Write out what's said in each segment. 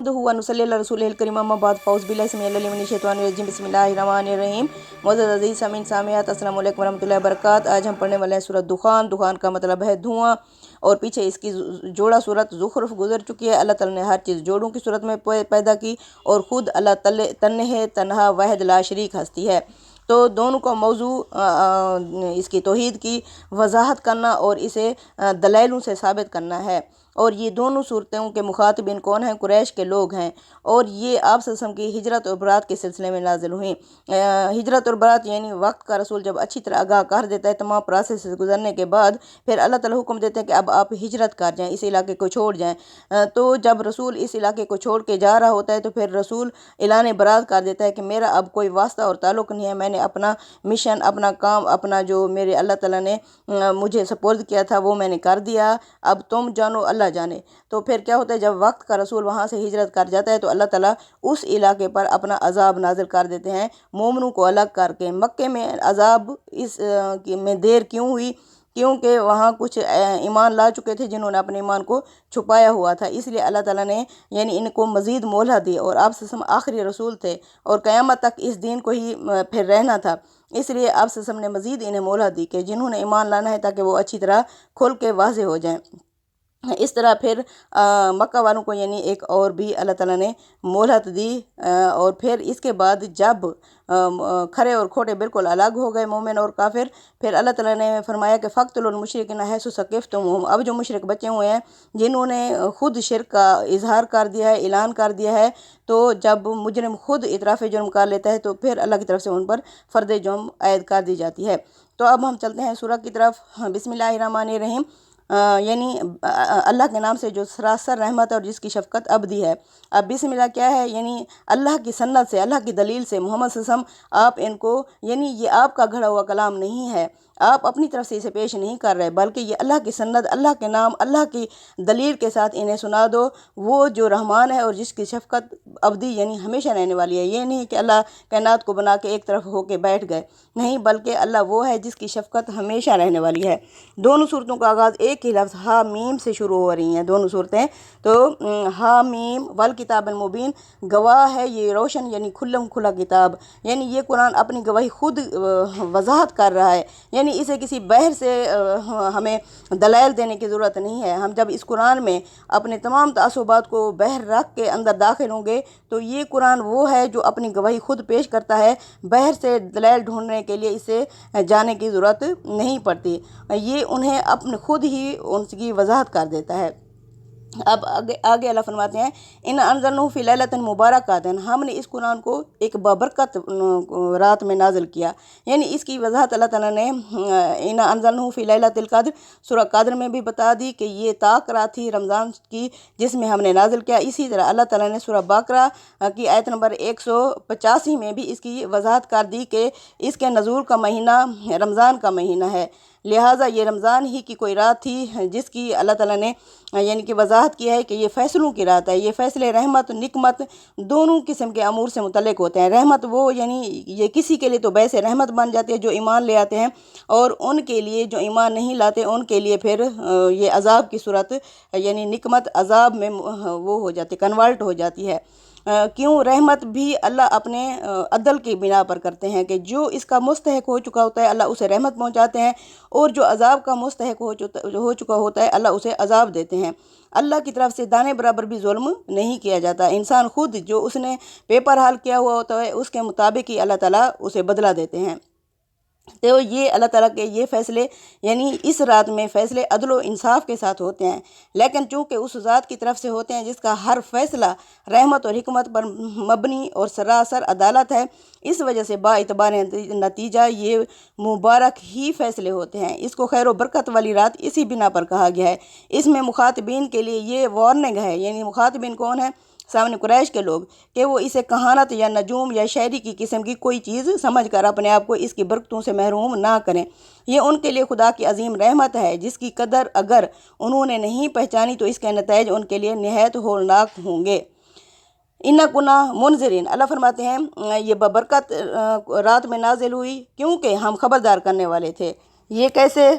हुआ नसल्ली अला रसूलिल करीम अम्मा बाद फ़ौज़ बिल्लाहि समीअल मिनश शैतानिर रजीम बिस्मिल्लाहिर्रहमानिर्रहीम। मौजूद अज़ीज़ सामीन सामियात अस्सलाम वालेकुम वरहमतुल्लाहि वबरकातुहू। आज हम पढ़ने वाले हैं सूरत दुखान। दुखान का मतलब है धुआं, और पीछे इसकी जोड़ा सूरत ज़ुख़रुफ़ गुजर चुकी है। अल्लाह ताला ने हर चीज़ जोड़ों की सूरत में पैदा की, और ख़ुद अल्लाह तन्हे तन्हा वाहिद ला शरीक हस्ती है। तो दोनों का मौजू इसकी तौहीद की वजाहत करना और इसे दलाइलों से साबित करना है। और ये दोनों सूरतों के मुखातिबिन कौन हैं? कुरैश के लोग हैं। और ये आप सल्लल्लाहु अलैहि वसल्लम की हिजरत और बरात के सिलसिले में नाजिल हुई। हिजरत और बरात यानी वक्त का रसूल जब अच्छी तरह आगाह कर देता है तमाम प्रोसेस से गुजरने के बाद, फिर अल्लाह ताला हुक्म देते हैं कि अब आप हिजरत कर जाएँ, इस इलाके को छोड़ जाएँ। तो जब रसूल इस इलाके को छोड़ के जा रहा होता है तो फिर रसूल ऐलान बरात कर देता है कि मेरा अब कोई वास्ता और ताल्लुक़ नहीं है, मैंने अपना मिशन, अपना काम, अपना जो मेरे अल्लाह ताला ने मुझे सपोर्ट किया था वो मैंने कर दिया, अब तुम जानो अल्लाह जाने। तो फिर क्या होता है, जब वक्त का रसूल वहाँ से हिजरत कर जाता है तो अल्लाह ताला उस इलाके पर अपना अजाब नाजिल कर देते हैं, मोमिनों को अलग करके। मक्के में अजाब में देर क्यों हुई? क्योंकि वहाँ कुछ ईमान ला चुके थे जिन्होंने अपने ईमान को छुपाया हुआ था, इसलिए अल्लाह ताला ने यानी इनको मज़ीद मोहलत दी। और आप सल्लल्लाहु अलैहि वसल्लम आखिरी रसूल थे और क़यामत तक इस दीन को ही फिर रहना था, इसलिए आप सल्लल्लाहु अलैहि वसल्लम ने मज़ीद इन्हें मोहलत दी कि जिन्होंने ईमान लाना है ताकि वो अच्छी तरह खुल के वाज़े हो जाएँ। इस तरह फिर मक्का वालों को यानी एक और भी अल्लाह ताला ने मोहलत दी। और फिर इसके बाद जब खरे और खोटे बिल्कुल अलग हो गए मोमिन और काफिर, फिर अल्लाह ताला ने फरमाया कि फ़क़्तुलुल मुशरिकीन हैसु सक़िफ़्तुमूहुम। अब जो मुशरिक बचे हुए हैं जिन्होंने खुद शिरक का इजहार कर दिया है, ऐलान कर दिया है, तो जब मुजरिम खुद इतराफ़ जुर्म कर लेता है तो फिर अल्लाह की तरफ से उन पर फ़र्द जुर्म आयद कर दी जाती है। तो अब हम चलते हैं सूरह की तरफ। बिस्मिल्लाहिर्रहमानिर्रहीम। यानी अल्लाह के नाम से जो सरासर रहमत और जिसकी शफ़क़त अबदी है। अब बिस्मिल्लाह क्या है? यानी अल्लाह की सन्नत से, अल्लाह की दलील से मोहम्मद सल्लल्लाहु अलैहि वसल्लम आप इनको, यानी ये आपका घड़ा हुआ कलाम नहीं है, आप अपनी तरफ से इसे पेश नहीं कर रहे, बल्कि ये अल्लाह की सन्नत, अल्लाह के नाम, अल्लाह की दलील के साथ इन्हें सुना दो। वो जो रहमान है और जिसकी शफ़क़त अबदी यानी हमेशा रहने वाली है। ये नहीं कि अल्लाह कायनात को बना के एक तरफ होके बैठ गए, नहीं, बल्कि अल्लाह वो है जिसकी शफ़क़त हमेशा रहने वाली है। दोनों सूरतों का आगाज़ एक ही लफ्ज़ हा मीम से शुरू हो रही हैं दोनों सूरतें। तो हा मीम वल किताबिल मुबीन, गवाह है ये रोशन यानी खुल्लम खुला किताब। यानी ये कुरान अपनी गवाही खुद वजाहत कर रहा है, यानी इसे किसी बहर से हमें दलाइल देने की ज़रूरत नहीं है। हम जब इस कुरान में अपने तमाम तअस्सुबात को बहर रख के अंदर दाखिल होंगे तो ये कुरान वो है जो अपनी गवाही खुद पेश करता है, बहर से दलाइल ढूंढने के लिए इसे जाने की ज़रूरत नहीं पड़ती, ये उन्हें अपने खुद ही उनकी वजाहत कर देता है। अब आगे अल्लाह फरमाते हैं, इन अनज़लनाहु फ़ी लैलतिन मुबारकातिन, हमने इस कुरान को एक बाबरकत रात में नाजिल किया। यानी इसकी वजाहत अल्लाह ताला ने इन अनज़लनाहु फ़ी लैलतिल क़द्र सूरह क़द्र में भी बता दी कि ये ताक रात थी रमज़ान की जिसमें हमने नाजिल किया। इसी तरह अल्लाह ताला ने सूरह बकरा की आयत नंबर 185 में भी इसकी वजाहत कर दी कि इसके नज़ूल का महीना रमज़ान का महीना है, लिहाजा ये रमज़ान ही की कोई रात थी जिसकी अल्लाह ताला ने यानी कि वजाहत की है कि ये फ़ैसलों की रात है। ये फ़ैसले रहमत निकमत दोनों किस्म के अमूर से मुतल्लिक़ होते हैं। रहमत वो यानी ये किसी के लिए तो वैसे रहमत बन जाती है जो ईमान ले आते हैं, और उनके लिए जो ईमान नहीं लाते उनके लिए फिर ये अज़ाब की सूरत यानी निकमत अज़ाब में वो हो जाती, कन्वर्ट हो जाती है। क्यों? रहमत भी अल्लाह अपने अदल की बिना पर करते हैं कि जो इसका मुस्तहिक हो चुका होता है अल्लाह उसे रहमत पहुंचाते हैं, और जो अज़ाब का मुस्तहिक हो चुका होता है अल्लाह उसे अज़ाब देते हैं। अल्लाह की तरफ से दाने बराबर भी जुल्म नहीं किया जाता। इंसान खुद जो उसने पेपर हाल किया हुआ होता है उसके मुताबिक ही अल्लाह ताला उसे बदला देते हैं। तो ये अल्लाह ताला के ये फ़ैसले यानी इस रात में फ़ैसले अदल व इंसाफ के साथ होते हैं, लेकिन चूँकि उस ज़ात की तरफ से होते हैं जिसका हर फ़ैसला रहमत और हिकमत पर मबनी और सरासर अदालत है, इस वजह से बाइतबार नतीजा ये मुबारक ही फ़ैसले होते हैं। इसको खैर व बरकत वाली रात इसी बिना पर कहा गया है। इसमें मुखातिबीन के लिए ये वार्निंग है, यानी मुखातिबीन कौन है? सामने कुरैश के लोग, कि वो इसे कहानत या नजूम या शायरी की किस्म की कोई चीज़ समझकर अपने आप को इसकी बरकतों से महरूम ना करें। ये उनके लिए खुदा की अजीम रहमत है जिसकी कदर अगर उन्होंने नहीं पहचानी तो इसके नतीजे उनके लिए निहायत होलनाक होंगे। इन्ना कुना मुनज़िरीन, अल्लाह फरमाते हैं ये बबरकत रात में नाजिल हुई क्योंकि हम खबरदार करने वाले थे। ये कैसे?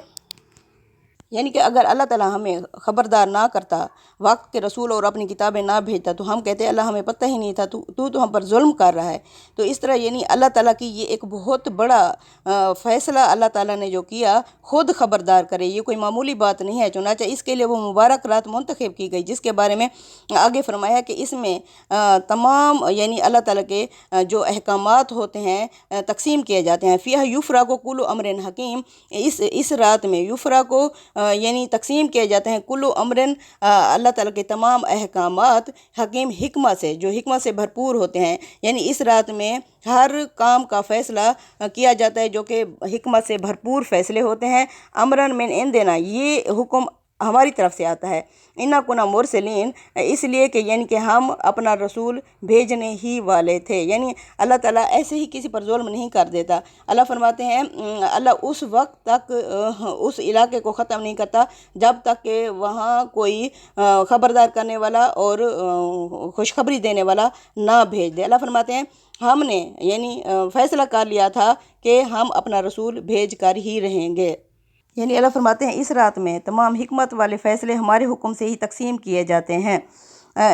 یعنی کہ اگر اللہ تعالیٰ ہمیں خبردار نہ کرتا، وقت کے رسول اور اپنی کتابیں نہ بھیجتا، تو ہم کہتے اللہ ہمیں پتہ ہی نہیں تھا، تو ہم پر ظلم کر رہا ہے۔ تو اس طرح یعنی اللہ تعالیٰ کی یہ ایک بہت بڑا فیصلہ اللہ تعالیٰ نے جو کیا، خود خبردار کرے، یہ کوئی معمولی بات نہیں ہے۔ چنانچہ اس کے لیے وہ مبارک رات منتخب کی گئی، جس کے بارے میں آگے فرمایا کہ اس میں تمام یعنی اللہ تعالیٰ کے جو احکامات ہوتے ہیں تقسیم کیے جاتے ہیں۔ فیہا یفرق کل امر حکیم، اس رات میں یفرق کو یعنی تقسیم کیے جاتے ہیں کل امرن، اللہ تعالیٰ کے تمام احکامات، حکیم حکمت سے، جو حکمت سے بھرپور ہوتے ہیں۔ یعنی اس رات میں ہر کام کا فیصلہ کیا جاتا ہے جو کہ حکمت سے بھرپور فیصلے ہوتے ہیں۔ امرن من عندنا، یہ حکم ہماری طرف سے آتا ہے۔ انا کنا مرسلین، اس لیے کہ یعنی کہ ہم اپنا رسول بھیجنے ہی والے تھے۔ یعنی اللہ تعالیٰ ایسے ہی کسی پر ظلم نہیں کر دیتا۔ اللہ فرماتے ہیں اللہ اس وقت تک اس علاقے کو ختم نہیں کرتا جب تک کہ وہاں کوئی خبردار کرنے والا اور خوشخبری دینے والا نہ بھیج دے۔ اللہ فرماتے ہیں ہم نے یعنی فیصلہ کر لیا تھا کہ ہم اپنا رسول بھیج کر ہی رہیں گے۔ یعنی اللہ فرماتے ہیں اس رات میں تمام حکمت والے فیصلے ہمارے حکم سے ہی تقسیم کیے جاتے ہیں۔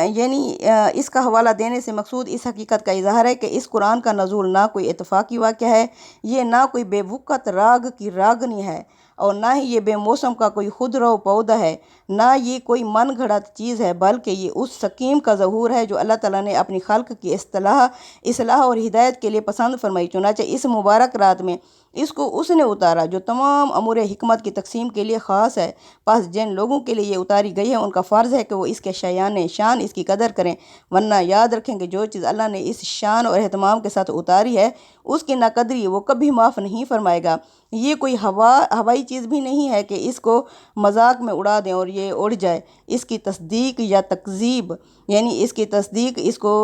یعنی اس کا حوالہ دینے سے مقصود اس حقیقت کا اظہار ہے کہ اس قرآن کا نزول نہ کوئی اتفاقی واقعہ ہے، یہ نہ کوئی بے وقت راگ کی راگنی ہے، اور نہ ہی یہ بے موسم کا کوئی خودرو پودا ہے، نہ یہ کوئی من گھڑت چیز ہے، بلکہ یہ اس سکیم کا ظہور ہے جو اللہ تعالیٰ نے اپنی خلق کی اصلاح اور ہدایت کے لیے پسند فرمائی۔ چنانچہ اس مبارک رات میں اس کو اس نے اتارا جو تمام امور حکمت کی تقسیم کے لیے خاص ہے۔ پس جن لوگوں کے لیے یہ اتاری گئی ہے ان کا فرض ہے کہ وہ اس کے شان اس کی قدر کریں، ورنہ یاد رکھیں کہ جو چیز اللہ نے اس شان اور اہتمام کے ساتھ اتاری ہے اس کی ناقدری وہ کبھی معاف نہیں فرمائے گا۔ یہ کوئی ہوائی چیز بھی نہیں ہے کہ اس کو مذاق میں اڑا دیں اور یہ اڑ جائے۔ اس کی تصدیق یا تکذیب، یعنی اس کی تصدیق، اس کو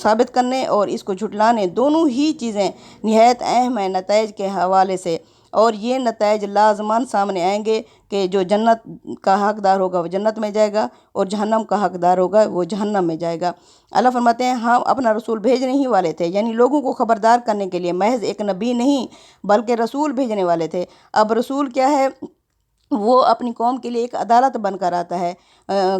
ثابت کرنے اور اس کو جھٹلانے، دونوں ہی چیزیں نہایت اہم ہیں نتائج کے حوالے سے، اور یہ نتائج لازمان سامنے آئیں گے کہ جو جنت کا حقدار ہوگا وہ جنت میں جائے گا، اور جہنم کا حقدار ہوگا وہ جہنم میں جائے گا۔ اللہ فرماتے ہیں ہم اپنا رسول بھیجنے ہی والے تھے، یعنی لوگوں کو خبردار کرنے کے لیے، محض ایک نبی نہیں بلکہ رسول بھیجنے والے تھے۔ اب رسول کیا ہے؟ وہ اپنی قوم کے لیے ایک عدالت بن کر آتا ہے۔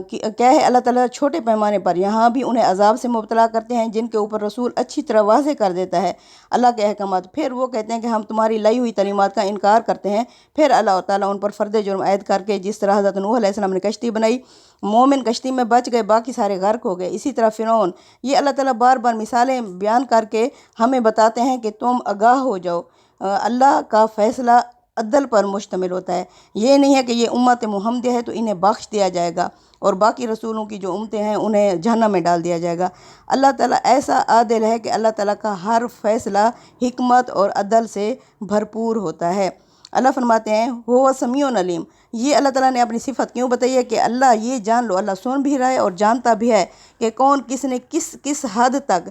کیا ہے؟ اللہ تعالیٰ چھوٹے پیمانے پر یہاں بھی انہیں عذاب سے مبتلا کرتے ہیں جن کے اوپر رسول اچھی طرح واضح کر دیتا ہے اللہ کے احکامات، پھر وہ کہتے ہیں کہ ہم تمہاری لائی ہوئی تعلیمات کا انکار کرتے ہیں۔ پھر اللہ تعالیٰ ان پر فرد جرم عائد کر کے، جس طرح حضرت نوح علیہ السلام نے کشتی بنائی، مومن کشتی میں بچ گئے، باقی سارے غرق ہو گئے، اسی طرح فرعون۔ یہ اللہ تعالیٰ بار بار مثالیں بیان کر کے ہمیں بتاتے ہیں کہ تم آگاہ ہو جاؤ۔ اللہ کا فیصلہ عدل پر مشتمل ہوتا ہے، یہ نہیں ہے کہ یہ امت محمدیہ ہے تو انہیں بخش دیا جائے گا اور باقی رسولوں کی جو امتیں ہیں انہیں جہنم میں ڈال دیا جائے گا۔ اللہ تعالیٰ ایسا عادل ہے کہ اللہ تعالیٰ کا ہر فیصلہ حکمت اور عدل سے بھرپور ہوتا ہے۔ اللہ فرماتے ہیں وہ سمیع علیم، یہ اللہ تعالیٰ نے اپنی صفت کیوں بتائی ہے کہ اللہ یہ جان لو، اللہ سن بھی رہا ہے اور جانتا بھی ہے کہ کون کس نے کس حد تک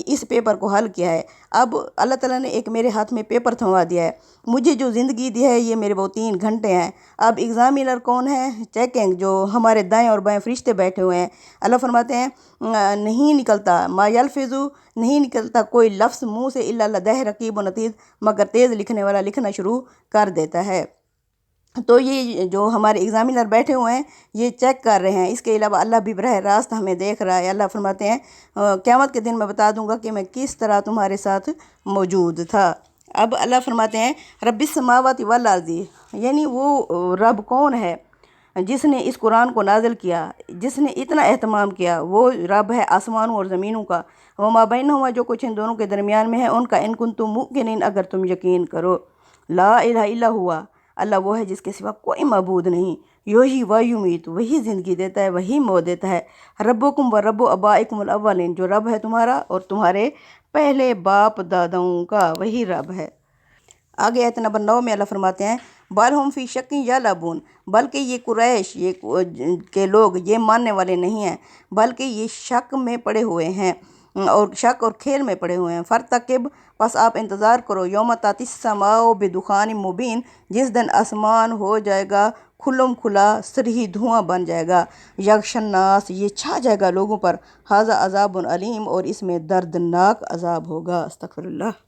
اس پیپر کو حل کیا ہے۔ اب اللہ تعالیٰ نے ایک میرے ہاتھ میں پیپر تھما دیا ہے، مجھے جو زندگی دی ہے یہ میرے وہ 3 گھنٹے ہیں۔ اب ایگزامینر کون ہے؟ چیکنگ، جو ہمارے دائیں اور بائیں فرشتے بیٹھے ہوئے ہیں۔ اللہ فرماتے ہیں نہیں نکلتا، ما یلفظ، نہیں نکلتا کوئی لفظ منہ سے الا لدیہ رقیب عتید، مگر تیز لکھنے والا لکھنا شروع کر دیتا ہے۔ تو یہ جو ہمارے ایگزامینر بیٹھے ہوئے ہیں یہ چیک کر رہے ہیں، اس کے علاوہ اللہ بھی براہ راست ہمیں دیکھ رہا ہے۔ اللہ فرماتے ہیں قیامت کے دن میں بتا دوں گا کہ میں کس طرح تمہارے ساتھ موجود تھا۔ اب اللہ فرماتے ہیں رب السماوات والارض، یعنی وہ رب کون ہے جس نے اس قرآن کو نازل کیا، جس نے اتنا اہتمام کیا؟ وہ رب ہے آسمانوں اور زمینوں کا، وما بینہما، جو کچھ ان دونوں کے درمیان میں ہے، ان کا، ان کنتم موقنین، اگر تم یقین کرو۔ لا الہ الا ہوا، اللہ وہ ہے جس کے سوا کوئی معبود نہیں، یحیی و یمیت، وہی زندگی دیتا ہے وہی موت دیتا ہے۔ ربکم و رب آبائکم الاولین، جو رب ہے تمہارا اور تمہارے پہلے باپ داداؤں کا، وہی رب ہے۔ آگے آیت نمبر 9 میں اللہ فرماتے ہیں بل ہم فی شک یلعبون، بلکہ یہ قریش کے لوگ یہ ماننے والے نہیں ہیں بلکہ یہ شک میں پڑے ہوئے ہیں اور شک اور کھیل میں پڑے ہوئے ہیں۔ فرتقب، پس آپ انتظار کرو، یوم تاتی السماء بدخان مبین، جس دن آسمان ہو جائے گا کھلم کھلا، سرہی دھواں بن جائے گا، یغشی الناس، یہ چھا جائے گا لوگوں پر، ھذا عذاب علیم، اور اس میں دردناک عذاب ہوگا۔ استغفر اللہ۔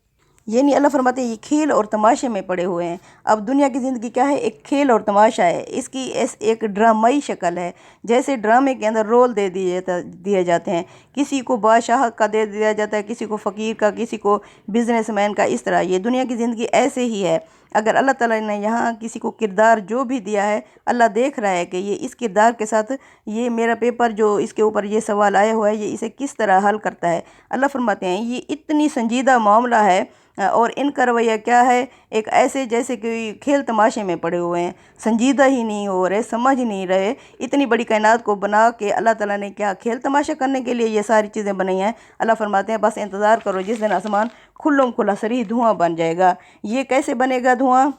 यानी अल्लाह फरमाते हैं ये खेल और तमाशे में पड़े हुए हैं। अब दुनिया की ज़िंदगी क्या है, एक खेल और तमाशा है। इसकी एक ड्रामाई शक्ल है, जैसे ड्रामे के अंदर रोल दिए जाते हैं। किसी को बादशाह का दे दिया जाता है, किसी को फ़कीर का, किसी को बिजनेसमैन का। इस तरह ये दुनिया की ज़िंदगी ऐसे ही है। अगर अल्लाह ताला ने यहाँ किसी को किरदार जो भी दिया है, अल्लाह देख रहा है कि ये इस किरदार के साथ ये मेरा पेपर जो इसके ऊपर ये सवाल आया हुआ है, ये इसे किस तरह हल करता है। अल्लाह फरमाते हैं ये इतनी संजीदा मामला है और इनका रवैया क्या है, एक ऐसे जैसे कि खेल तमाशे में पड़े हुए हैं, संजीदा ही नहीं हो रहे, समझ नहीं रहे। इतनी बड़ी कायनात को बना के अल्लाह ताला ने क्या खेल तमाशा करने के लिए ये सारी चीज़ें बनाई हैं। अल्लाह फरमाते हैं बस इंतज़ार करो जिस दिन आसमान खुल्लम खुला सरी धुआं बन जाएगा। ये कैसे बनेगा धुआं?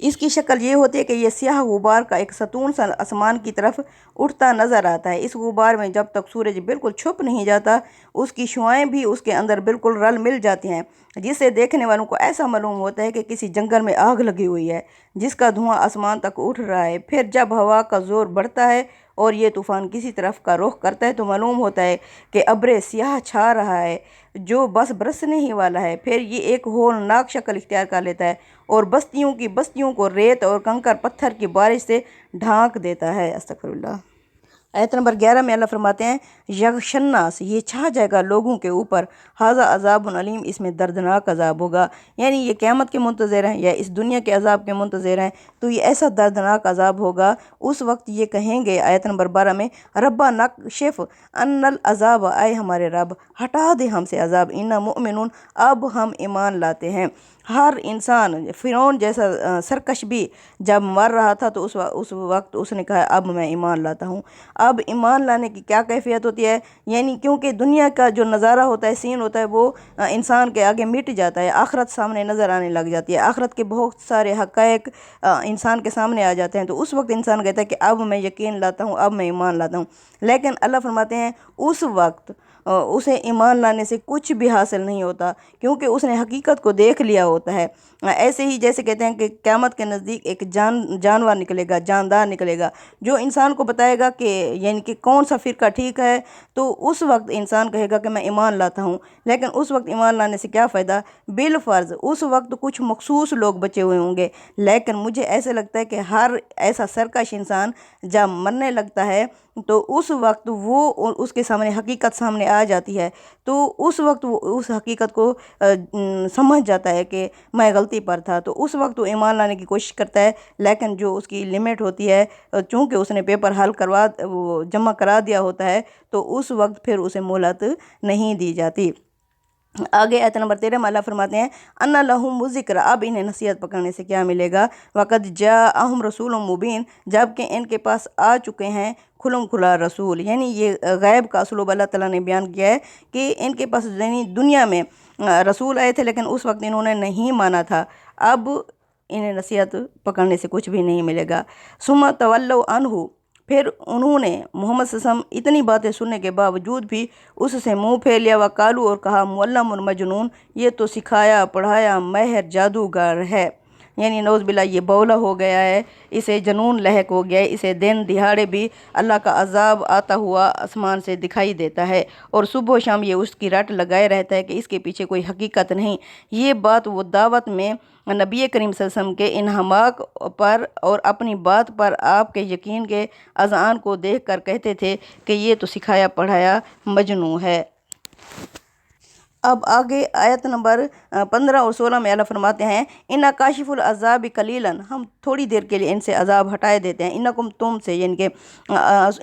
इसकी शक्ल ये होती है कि ये स्याह गुबार का एक सतून सा आसमान की तरफ उठता नज़र आता है। इस गुबार में जब तक सूरज बिल्कुल छुप नहीं जाता, उसकी शुआएं भी उसके अंदर बिल्कुल रल मिल जाती हैं, जिससे देखने वालों को ऐसा मालूम होता है कि किसी जंगल में आग लगी हुई है, जिसका धुआं आसमान तक उठ रहा है। फिर जब हवा का ज़ोर बढ़ता है और ये तूफ़ान किसी तरफ का रुख करता है, तो मालूम होता है कि अब्र स्याह छा रहा है जो बस बरसने ही वाला है। फिर ये एक होलनाक शक्ल इख्तियार कर लेता है और बस्तियों को रेत और कंकर पत्थर की बारिश से ढांक देता है। अस्तगफिरुल्लाह। आयत नंबर 11 में अल्लाह फरमाते हैं यगशन्नास, ये छा जाएगा लोगों के ऊपर, हाजा अजाबुन अलीम, इसमें दर्दनाक अजाब होगा। यानी ये क़यामत के मुंतज़िर हैं या इस दुनिया के अजाब के मुंतज़िर हैं, तो ये ऐसा दर्दनाक अजाब होगा। उस वक्त ये कहेंगे आयत नंबर 12 में रब्बा नकशिफ अन्नल अजाब, आए हमारे रब हटा दे हमसे अजाब, इन्ना मुमिनून, अब हम ईमान लाते हैं। हर इंसान, फ़िरौन जैसा सरकश भी जब मर रहा था तो उस वक्त उसने कहा अब मैं ईमान लाता हूँ। अब ईमान लाने की क्या कैफियत होती है, यानी क्योंकि दुनिया का जो नज़ारा होता है, सीन होता है, वो इंसान के आगे मिट जाता है, आखरत सामने नज़र आने लग जाती है। आखरत के बहुत सारे हक़ाइक़ इंसान के सामने आ जाते हैं, तो उस वक्त इंसान कहता है कि अब मैं यकीन लाता हूँ, अब मैं ईमान लाता हूँ। लेकिन अल्लाह फरमाते हैं उस वक्त उसे ईमान लाने से कुछ भी हासिल नहीं होता, क्योंकि उसने हकीकत को देख लिया होता है। ऐसे ही जैसे कहते हैं कि क़यामत के नज़दीक एक जानवर निकलेगा, जानदार निकलेगा, जो इंसान को बताएगा कि यानी कि कौन सा फ़िरका ठीक है। तो उस वक्त इंसान कहेगा कि मैं ईमान लाता हूँ। लेकिन उस वक्त ईमान लाने से क्या फ़ायदा, बिलफ़र्ज़ उस वक्त कुछ मखसूस लोग बचे हुए होंगे। लेकिन मुझे ऐसे लगता है कि हर ऐसा सरकश इंसान जब मरने लगता है तो उस वक्त वो उसके सामने हकीकत सामने आ जाती है, तो उस वक्त वो उस हकीकत को समझ जाता है कि मैं गलती पर था। तो उस वक्त वो ईमान लाने की कोशिश करता है, लेकिन जो उसकी लिमिट होती है, चूँकि उसने पेपर हल वो जमा करा दिया होता है, तो उस वक्त फिर उसे मोहलत नहीं दी जाती। आगे आयत नंबर 13 में अल्लाह फरमाते हैं अन्ना लहुम ज़िक्र, अब इन्हें नसीहत पकड़ने से क्या मिलेगा। वक़द जाअहुम रसूलुम मुबीन, जबकि इनके पास आ चुके हैं खुलम खुला रसूल। यानी ये गैब का असलूब अल्लाह ताला ने बयान किया है कि इनके पास यानी दुनिया में रसूल आए थे, लेकिन उस वक्त इन्होंने नहीं माना था। अब इन्हें नसीहत पकड़ने से कुछ भी नहीं मिलेगा। सुम्मा तवल्लौ अन्हु, फिर उन्होंने मोहम्मद सल्लल्लाहु अलैहि वसल्लम इतनी बातें सुनने के बावजूद भी उससे मुंह फेर लिया। वकालू, और कहा मुअल्लमुन मजनून, ये तो सिखाया पढ़ाया महर जादूगर है। यानी नौज़ बिल्ला ये बौला हो गया है, इसे जनून लहक हो गया है, इसे दिन दिहाड़े भी अल्लाह का अजाब आता हुआ आसमान से दिखाई देता है और सुबह शाम ये उसकी रट लगाए रहता है कि इसके पीछे कोई हकीकत नहीं। ये बात वो दावत में नबी करीम सल्लल्लाहु अलैहि वसल्लम के इन्हमाक पर और अपनी बात पर आपके यकीन के अज़ान को देख कर कहते थे कि ये तो सिखाया पढ़ाया मजनू है। अब आगे आयत नंबर 15 और 16 में अल्लाह फरमाते हैं इन्ना काशिफुल अज़ाब कलीलन, हम थोड़ी देर के लिए इनसे अजाब हटाए देते हैं। इन्नकुम, तुम से, यानी कि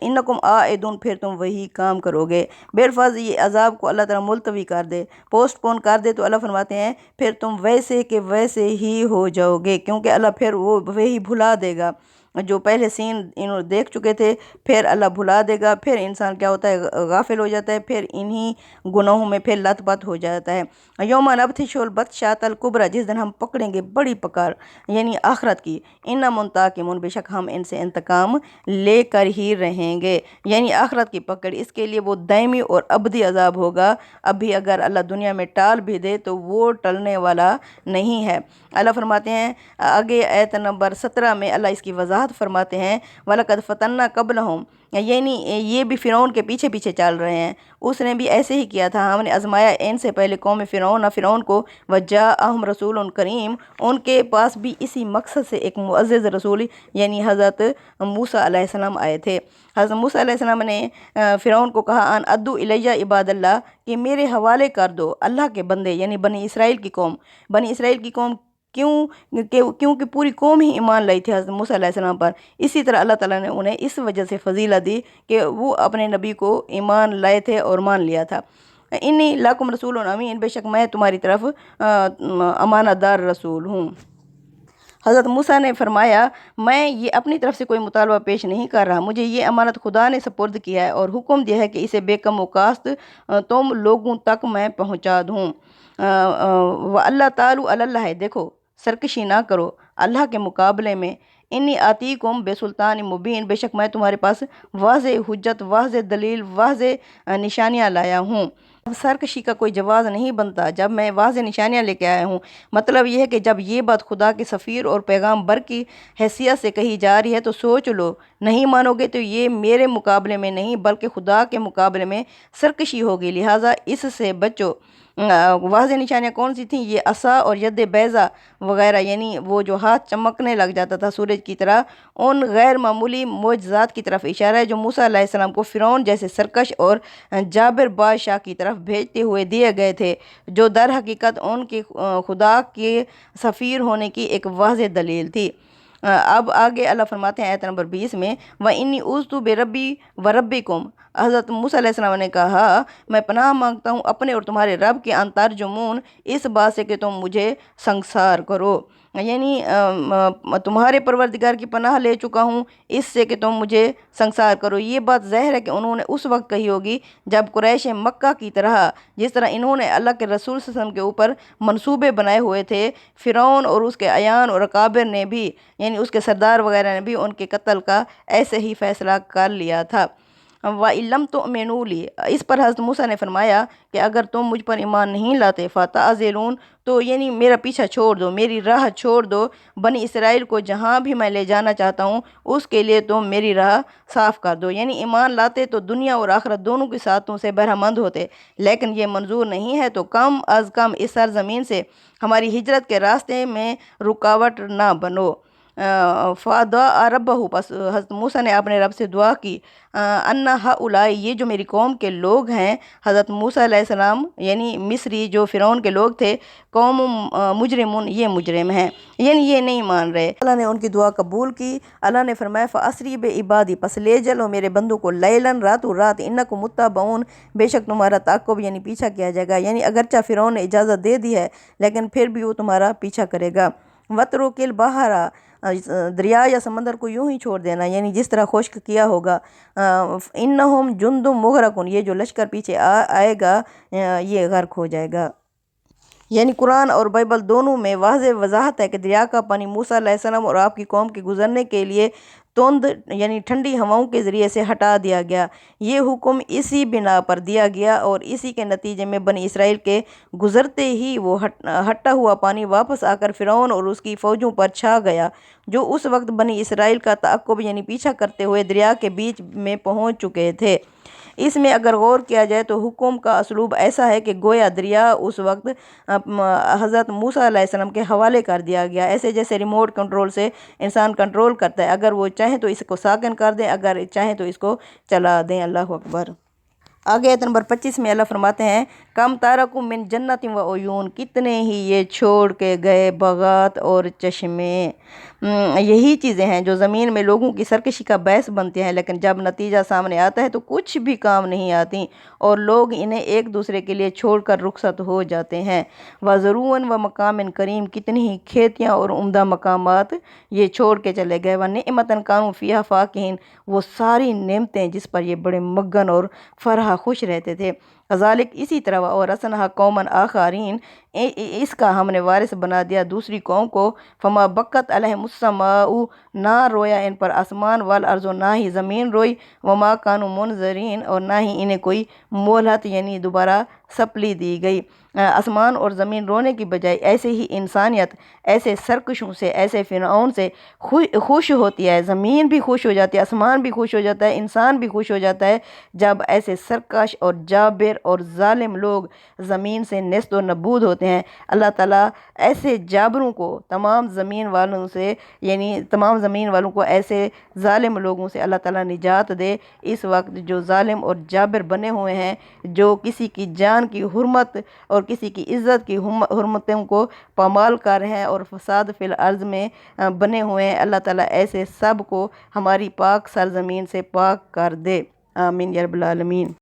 इन्नकुम आइदुन, फिर तुम वही काम करोगे। बेलफाज ये अजाब को अल्लाह ताला मुलतवी कर दे, पोस्टपोन कर दे, तो अल्लाह फरमाते हैं फिर तुम वैसे के वैसे ही हो जाओगे, क्योंकि अल्लाह फिर वो वही भुला देगा जो पहले सीन इन्होंने देख चुके थे, फिर अल्लाह भुला देगा। फिर इंसान क्या होता है, गाफिल हो जाता है, फिर इन्हीं गुनाहों में फिर लतपत हो जाता है। यौमा नबतिशुल बतशातल कुबरा, जिस दिन हम पकड़ेंगे बड़ी पकड़, यानी आखरत की। इन्ना मुंताकिमुन, बेशक हम इनसे इंतकाम लेकर ही रहेंगे, यानी आखरत की पकड़। इसके लिए वो दायमी और अबदी अजाब होगा। अभी अगर अल्लाह दुनिया में टाल भी दे तो वो टलने वाला नहीं है। अल्लाह फरमाते हैं आगे आयत नंबर 17 में अल्लाह इसकी वजाहत وضاحت فرماتے ہیں وَلَقَدْ فَتَنَّا قَبْلَهُمْ، یعنی یہ بھی فرعون کے پیچھے پیچھے چل رہے ہیں، اس نے بھی ایسے ہی کیا تھا، ہم نے آزمایا ان سے پہلے قوم فرعون کو، وَجَاءَهُمْ رَسُولٌ کریم، ان کے پاس بھی اسی مقصد سے ایک معزز رسول یعنی حضرت موسیٰ علیہ السلام آئے تھے۔ حضرت موسیٰ علیہ السلام نے فرعون کو کہا ان ادو الیہ عباد اللہ، کہ میرے حوالے کر دو اللہ کے بندے، یعنی بنی اسرائیل کی قوم۔ بنی اسرائیل کی قوم کیونکہ پوری قوم ہی ایمان لائی تھی حضرت موسیٰ علیہ السلام پر، اسی طرح اللہ تعالیٰ نے انہیں اس وجہ سے فضیلت دی کہ وہ اپنے نبی کو ایمان لائے تھے اور مان لیا تھا۔ انی لاکم رسول امین، بے شک میں تمہاری طرف امانت دار رسول ہوں۔ حضرت موسیٰ نے فرمایا میں یہ اپنی طرف سے کوئی مطالبہ پیش نہیں کر رہا، مجھے یہ امانت خدا نے سپرد کیا ہے اور حکم دیا ہے کہ اسے بے کم و کاست تم لوگوں تک میں پہنچا دوں۔ اللہ تعالیٰ اللہ ہے، دیکھو سرکشی نہ کرو اللہ کے مقابلے میں، انی آتیکم بے سلطان مبین، بے شک میں تمہارے پاس واضح حجت، واضح دلیل، واضح نشانیاں لایا ہوں۔ سرکشی کا کوئی جواز نہیں بنتا جب میں واضح نشانیاں لے کے آیا ہوں۔ مطلب یہ ہے کہ جب یہ بات خدا کے سفیر اور پیغام بر کی حیثیت سے کہی جا رہی ہے تو سوچ لو، نہیں مانو گے تو یہ میرے مقابلے میں نہیں بلکہ خدا کے مقابلے میں سرکشی ہوگی، لہٰذا اس سے بچو۔ واضح نشانیاں کون سی تھیں؟ یہ عصا اور ید بیضا وغیرہ، یعنی وہ جو ہاتھ چمکنے لگ جاتا تھا سورج کی طرح، ان غیر معمولی معجزات کی طرف اشارہ ہے جو موسیٰ علیہ السلام کو فرعون جیسے سرکش اور جابر بادشاہ کی طرف بھیجتے ہوئے دیے گئے تھے، جو در حقیقت ان کے خدا کے سفیر ہونے کی ایک واضح دلیل تھی۔ اب آگے اللہ فرماتے ہیں آیت نمبر 20 میں وَإِنِّي عُوذْتُ بِرَبِّي وَرَبِّكُمْ، حضرت موسیٰ علیہ السلام نے کہا میں پناہ مانگتا ہوں اپنے اور تمہارے رب کے ان ترجمون، اس بات سے کہ تم مجھے سنگسار کرو، یعنی تمہارے پروردگار کی پناہ لے چکا ہوں اس سے کہ تم مجھے سنگسار کرو۔ یہ بات ظاہر ہے کہ انہوں نے اس وقت کہی ہوگی جب قریش مکہ کی طرح، جس طرح انہوں نے اللہ کے رسول صلی اللہ علیہ وسلم کے اوپر منصوبے بنائے ہوئے تھے، فرعون اور اس کے اعیان اور اکابر نے بھی، یعنی اس کے سردار وغیرہ نے بھی ان کے قتل کا ایسے ہی فیصلہ کر لیا تھا۔ وَإِلَّمْ تُؤْمِنُوا لِي، اس پر حضرت موسیٰ نے فرمایا کہ اگر تم مجھ پر ایمان نہیں لاتے فَتَعْزِلُونَ، تو یعنی میرا پیچھا چھوڑ دو، میری راہ چھوڑ دو، بنی اسرائیل کو جہاں بھی میں لے جانا چاہتا ہوں اس کے لیے تم میری راہ صاف کر دو۔ یعنی ایمان لاتے تو دنیا اور آخرت دونوں کے ساتھوں سے بہرمند ہوتے، لیکن یہ منظور نہیں ہے تو کم از کم اس سرزمین سے ہماری ہجرت کے راستے میں رکاوٹ نہ بنو۔ فَدَعَا رَبَّهُ، پس حضرت موسیٰ نے اپنے رب سے دعا کی اَنَّ هَؤُلَاءِ، یہ جو میری قوم کے لوگ ہیں، حضرت موسیٰ علیہ السلام یعنی مصری جو فرعون کے لوگ تھے، قوم مجرمون، یہ مجرم ہیں، یعنی یہ نہیں مان رہے۔ اللہ نے ان کی دعا قبول کی۔ اللہ نے فرمایا فَأَسْرِ بِعِبَادِي، پس لے چلو میرے بندوں کو، لیلاً راتوں رات، انکم متبعون، بے شک تمہارا تعقب یعنی پیچھا کیا جائے گا، یعنی اگرچہ فرعون نے اجازت دے دی ہے لیکن پھر بھی وہ تمہارا پیچھا کرے گا۔ وَاتْرُكِ الْبَحْرَ، دریا یا سمندر کو یوں ہی چھوڑ دینا، یعنی جس طرح خشک کیا ہوگا۔ انہم جند مغرقون، یہ جو لشکر پیچھے آئے گا یہ غرق ہو جائے گا۔ یعنی قرآن اور بائبل دونوں میں واضح وضاحت ہے کہ دریا کا پانی موسیٰ علیہ السلام اور آپ کی قوم کے گزرنے کے لیے تند یعنی ٹھنڈی ہواؤں کے ذریعے سے ہٹا دیا گیا۔ یہ حکم اسی بنا پر دیا گیا اور اسی کے نتیجے میں بنی اسرائیل کے گزرتے ہی وہ ہٹا ہوا پانی واپس آ کر فرعون اور اس کی فوجوں پر چھا گیا، جو اس وقت بنی اسرائیل کا تعقب یعنی پیچھا کرتے ہوئے دریا کے بیچ میں پہنچ چکے تھے۔ اس میں اگر غور کیا جائے تو حکم کا اسلوب ایسا ہے کہ گویا دریا اس وقت حضرت موسیٰ علیہ السلام کے حوالے کر دیا گیا، ایسے جیسے ریموٹ کنٹرول سے انسان کنٹرول کرتا ہے، اگر وہ چاہیں تو اس کو ساکن کر دیں، اگر چاہیں تو اس کو چلا دیں۔ اللہ اکبر۔ آگے آیت نمبر 25 میں اللہ فرماتے ہیں کم تارکو من جنت و عیون، کتنے ہی یہ چھوڑ کے گئے باغات اور چشمے۔ یہی چیزیں ہیں جو زمین میں لوگوں کی سرکشی کا باعث بنتی ہیں، لیکن جب نتیجہ سامنے آتا ہے تو کچھ بھی کام نہیں آتی اور لوگ انہیں ایک دوسرے کے لیے چھوڑ کر رخصت ہو جاتے ہیں۔ وَزَرُوعٍ وَمَقَامٍ کریم، کتنی ہی کھیتیاں اور عمدہ مقامات یہ چھوڑ کے چلے گئے۔ وَنِعْمَةً كَانُوا فِيهَا فَاكِهِينَ، وہ ساری نعمتیں جس پر یہ بڑے مگن اور فرح خوش رہتے تھے۔ کذالک، اسی طرح، وَأَوْرَثْنَاهَا قَوْمًا آخَرِينَ، اس کا ہم نے وارث بنا دیا دوسری قوم کو۔ فما بکت علیہم السماء، نہ رویا ان پر آسمان، والارض، نہ ہی زمین روئی، وما کانوا منظرین، اور نہ ہی انہیں کوئی مہلت یعنی دوبارہ سپلی دی گئی۔ آسمان اور زمین رونے کی بجائے ایسے ہی انسانیت ایسے سرکشوں سے، ایسے فرعون سے خوش ہوتی ہے، زمین بھی خوش ہو جاتی ہے، آسمان بھی خوش ہو جاتا ہے، انسان بھی خوش ہو جاتا ہے جب ایسے سرکش اور جابر اور ظالم لوگ زمین سے نیست و نبود ہوتے ہیں۔ اللہ تعالیٰ ایسے جابروں کو تمام زمین والوں سے، یعنی تمام زمین والوں کو ایسے ظالم لوگوں سے اللہ تعالیٰ نجات دے۔ اس وقت جو ظالم اور جابر بنے ہوئے ہیں، جو کسی کی جان کی حرمت اور کسی کی عزت کی حرمتوں کو پامال کر رہے ہیں اور فساد فی الارض میں بنے ہوئے ہیں، اللہ تعالیٰ ایسے سب کو ہماری پاک سرزمین سے پاک کر دے، آمین یا رب العالمین۔